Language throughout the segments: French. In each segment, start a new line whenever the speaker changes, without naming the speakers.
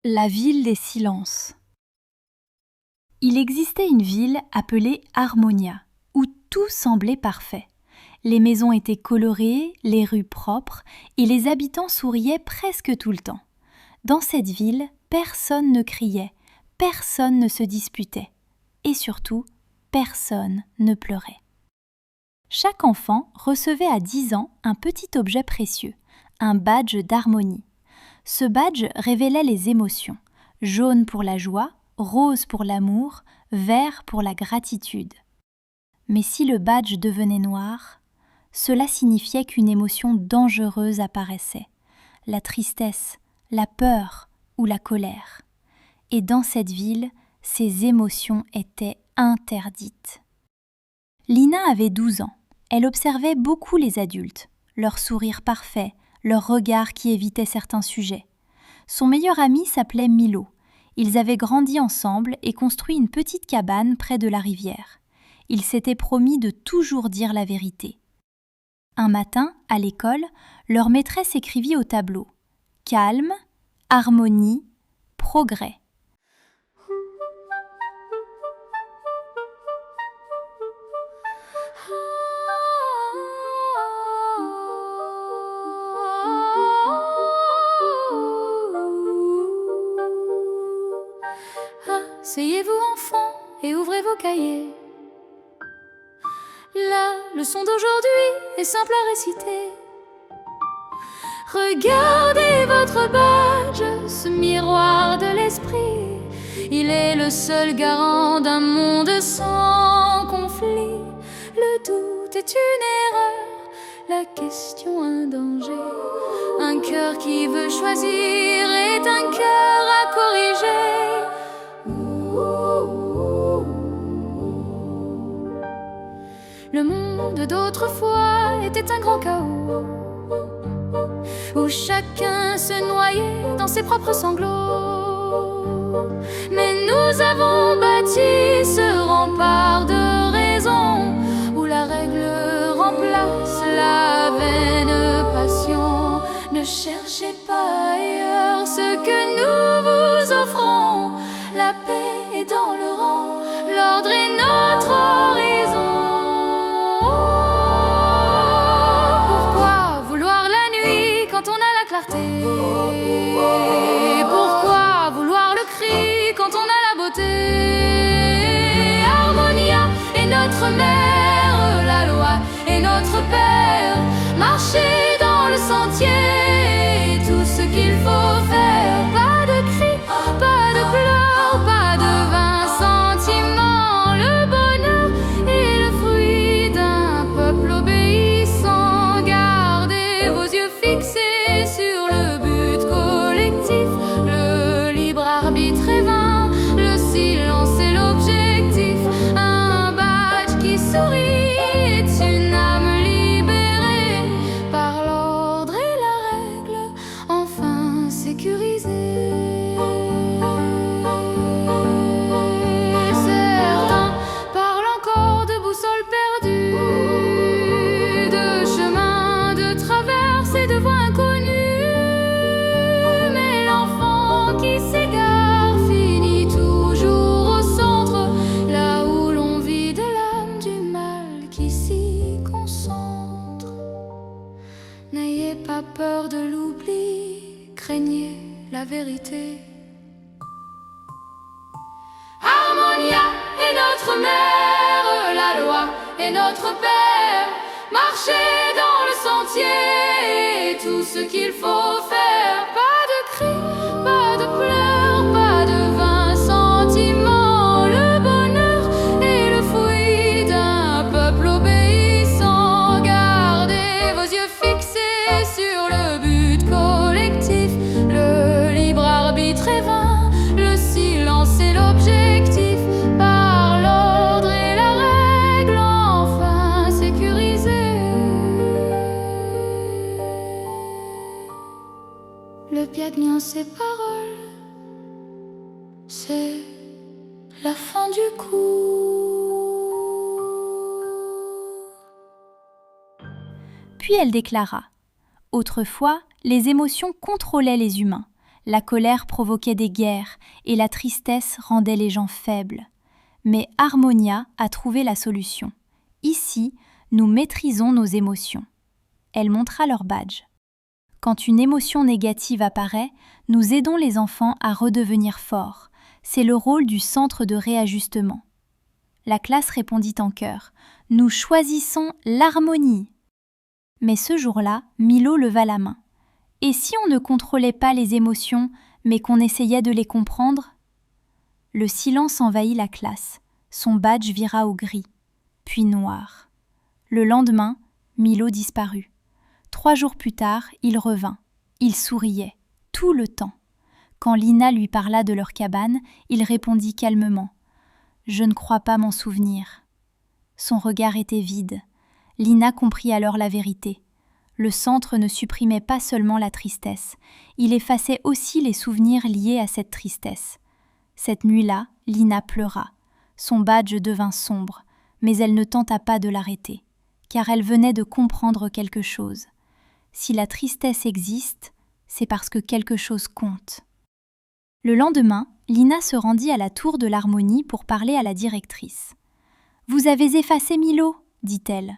La ville des silences. Il existait une ville appelée Harmonia, où tout semblait parfait. Les maisons étaient colorées, les rues propres, et les habitants souriaient presque tout le temps. Dans cette ville, personne ne criait, personne ne se disputait, et surtout, personne ne pleurait. Chaque enfant recevait à 10 ans un petit objet précieux, un badge d'harmonie. Ce badge révélait les émotions, jaune pour la joie, rose pour l'amour, vert pour la gratitude. Mais si le badge devenait noir, cela signifiait qu'une émotion dangereuse apparaissait, la tristesse, la peur ou la colère. Et dans cette ville, ces émotions étaient interdites. Lina avait 12 ans. Elle observait beaucoup les adultes, leur sourire parfait, leur regard qui évitait certains sujets. Son meilleur ami s'appelait Milo. Ils avaient grandi ensemble et construit une petite cabane près de la rivière. Ils s'étaient promis de toujours dire la vérité. Un matin, à l'école, leur maîtresse écrivit au tableau « Calme, harmonie, progrès ».
Asseyez-vous enfants et ouvrez vos cahiers. La leçon d'aujourd'hui est simple à réciter. Regardez votre badge, ce miroir de l'esprit. Il est le seul garant d'un monde sans conflit. Le doute est une erreur, la question un danger. Un cœur qui veut choisir est un cœur à corriger. Le monde d'autrefois était un grand chaos, où chacun se noyait dans ses propres sanglots. Mais nous avons bâti ce rempart de raison, où la règle remplace la vaine passion. Ne cherchez pas ailleurs ce que nous vous offrons. La paix est dans le rang, l'ordre est notre horizon. Pourquoi vouloir le cri quand on a la beauté? Harmonia est notre mère, la loi est notre père. Marcher dans le sentier, tout ce qu'il faut faire. Pas de cris, pas de pleurs, pas de vains sentiments. Le bonheur est le fruit d'un peuple obéissant. Gardez vos yeux fixés sur le but collectif. Le libre arbitre est vain, le silence est l'objectif. Un badge qui sourit est une âme libérée par l'ordre et la règle, enfin sécurisée. Certains parlent encore de boussole perdue, de chemin de traverse et de voies inconnues. Mais l'enfant qui s'égare finit toujours au centre, là où l'on vide l'âme du mal qui s'y concentre. N'ayez pas peur de l'oubli, craignez la vérité. Harmonia est notre mère, la loi est notre père. Marchez dans le sentier, tout ce qu'il faut faire. Pas de cris, pas de pleurs, pas de vains sentiments. Le bonheur est le fruit d'un peuple obéissant. Gardez vos yeux fixés sur le but collectif. Le libre arbitre est vain, le silence est l'objectif. Par l'ordre et la règle, enfin sécurisée. Le piagnant, ses paroles, c'est la fin du cours.
Puis elle déclara « Autrefois, les émotions contrôlaient les humains. La colère provoquait des guerres et la tristesse rendait les gens faibles. Mais Harmonia a trouvé la solution. Ici, nous maîtrisons nos émotions. Elle montra leur badge. Quand une émotion négative apparaît, nous aidons les enfants à redevenir forts. C'est le rôle du centre de réajustement. La classe répondit en chœur. Nous choisissons l'harmonie. Mais ce jour-là, Milo leva la main. Et si on ne contrôlait pas les émotions, mais qu'on essayait de les comprendre ? Le silence envahit la classe. Son badge vira au gris, puis noir. Le lendemain, Milo disparut. 3 jours plus tard, il revint. Il souriait, tout le temps. Quand Lina lui parla de leur cabane, il répondit calmement. « Je ne crois pas m'en souvenir. » Son regard était vide. Lina comprit alors la vérité. Le centre ne supprimait pas seulement la tristesse, il effaçait aussi les souvenirs liés à cette tristesse. Cette nuit-là, Lina pleura. Son badge devint sombre, mais elle ne tenta pas de l'arrêter, car elle venait de comprendre quelque chose. Si la tristesse existe, c'est parce que quelque chose compte. Le lendemain, Lina se rendit à la tour de l'harmonie pour parler à la directrice. « Vous avez effacé Milo » dit-elle.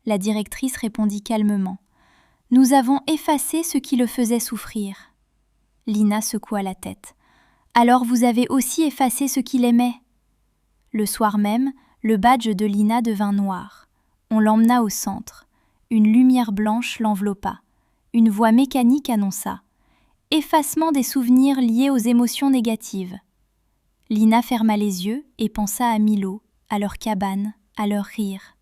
La directrice répondit calmement. « Nous avons effacé ce qui le faisait souffrir. » Lina secoua la tête. « Alors vous avez aussi effacé ce qu'il aimait ?» Le soir même, le badge de Lina devint noir. On l'emmena au centre. Une lumière blanche l'enveloppa. Une voix mécanique annonça. « Effacement des souvenirs liés aux émotions négatives. » Lina ferma les yeux et pensa à Milo, à leur cabane, à leur rire.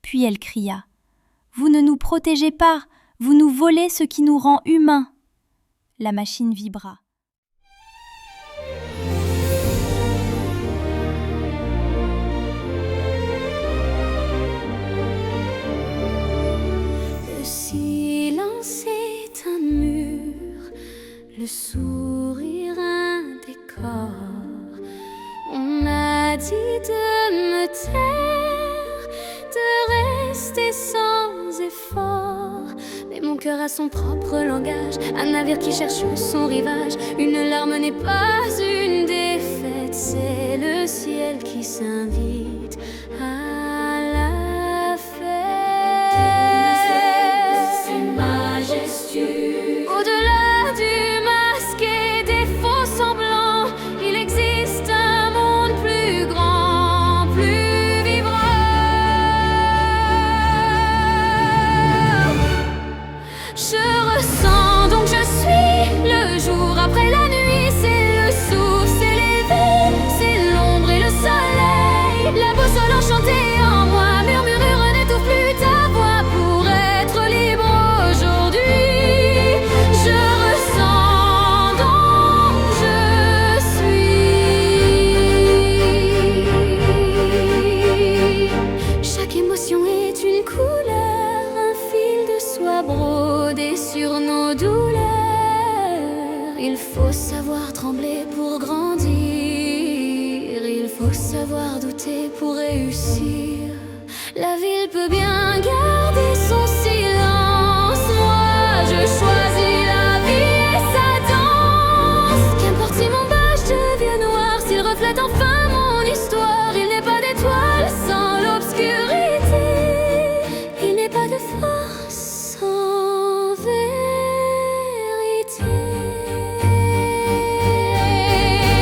Puis elle cria. « Vous ne nous protégez pas, vous nous volez ce qui nous rend humains. » La machine vibra.
Le silence est un mur, le sourire un décor. On m'a dit de me taire, de rester sans effort. Mais mon cœur a son propre langage, un navire qui cherche son rivage. Une larme n'est pas une défaite, c'est le ciel qui s'invite à la fête. C'est majestueux. Au-delà du masque et des faux semblants, il existe un monde plus grand, plus vibrant. Je ressens donc je suis le jour après la nuit, c'est le souffle, c'est l'éveil, c'est l'ombre et le soleil. La boussole enchantée en moi, murmure, n'étouffe plus ta voix pour être libre aujourd'hui. Je ressens donc je suis. Chaque émotion est une couleur, un fil de soie brodé sur nos douleurs. Il faut savoir trembler pour grandir, il faut savoir douter pour réussir. La ville peut bien garder son silence, moi je choisis la vie et sa danse. Qu'importe si mon badge devient noir, s'il reflète enfin mon histoire. Il n'est pas d'étoile sans l'obscurité, il n'est pas de force sans vérité.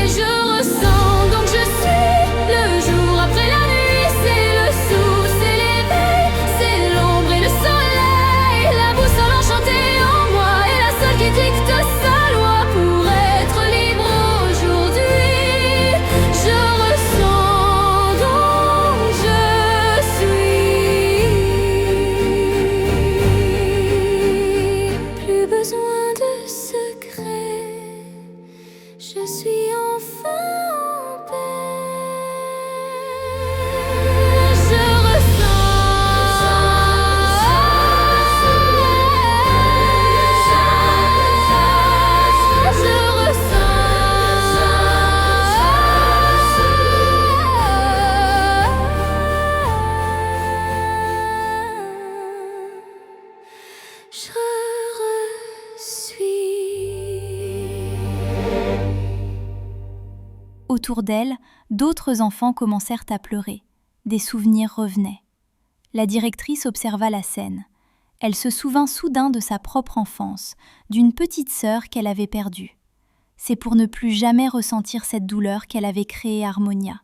Je ressens donc je suis le jour après la nuit, c'est le souffle, c'est l'éveil, c'est l'ombre et le soleil. La boussole enchantée en moi est la seule qui dicte sa loi pour être libre aujourd'hui. Je ressens donc je suis. Plus besoin de secrets, je suis enfin en paix. Je suis.
Autour d'elle, d'autres enfants commencèrent à pleurer. Des souvenirs revenaient. La directrice observa la scène. Elle se souvint soudain de sa propre enfance, d'une petite sœur qu'elle avait perdue. C'est pour ne plus jamais ressentir cette douleur qu'elle avait créé Harmonia.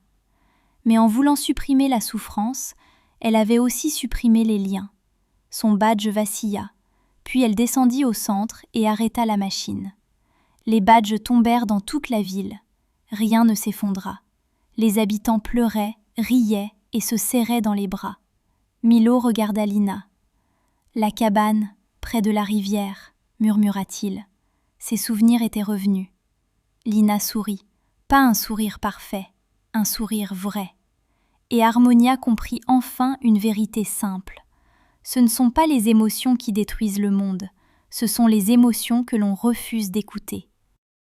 Mais en voulant supprimer la souffrance, elle avait aussi supprimé les liens. Son badge vacilla, puis elle descendit au centre et arrêta la machine. Les badges tombèrent dans toute la ville. Rien ne s'effondra. Les habitants pleuraient, riaient et se serraient dans les bras. Milo regarda Lina. « La cabane, près de la rivière », murmura-t-il. Ses souvenirs étaient revenus. Lina sourit. Pas un sourire parfait, un sourire vrai. Et Harmonia comprit enfin une vérité simple. Ce ne sont pas les émotions qui détruisent le monde, ce sont les émotions que l'on refuse d'écouter.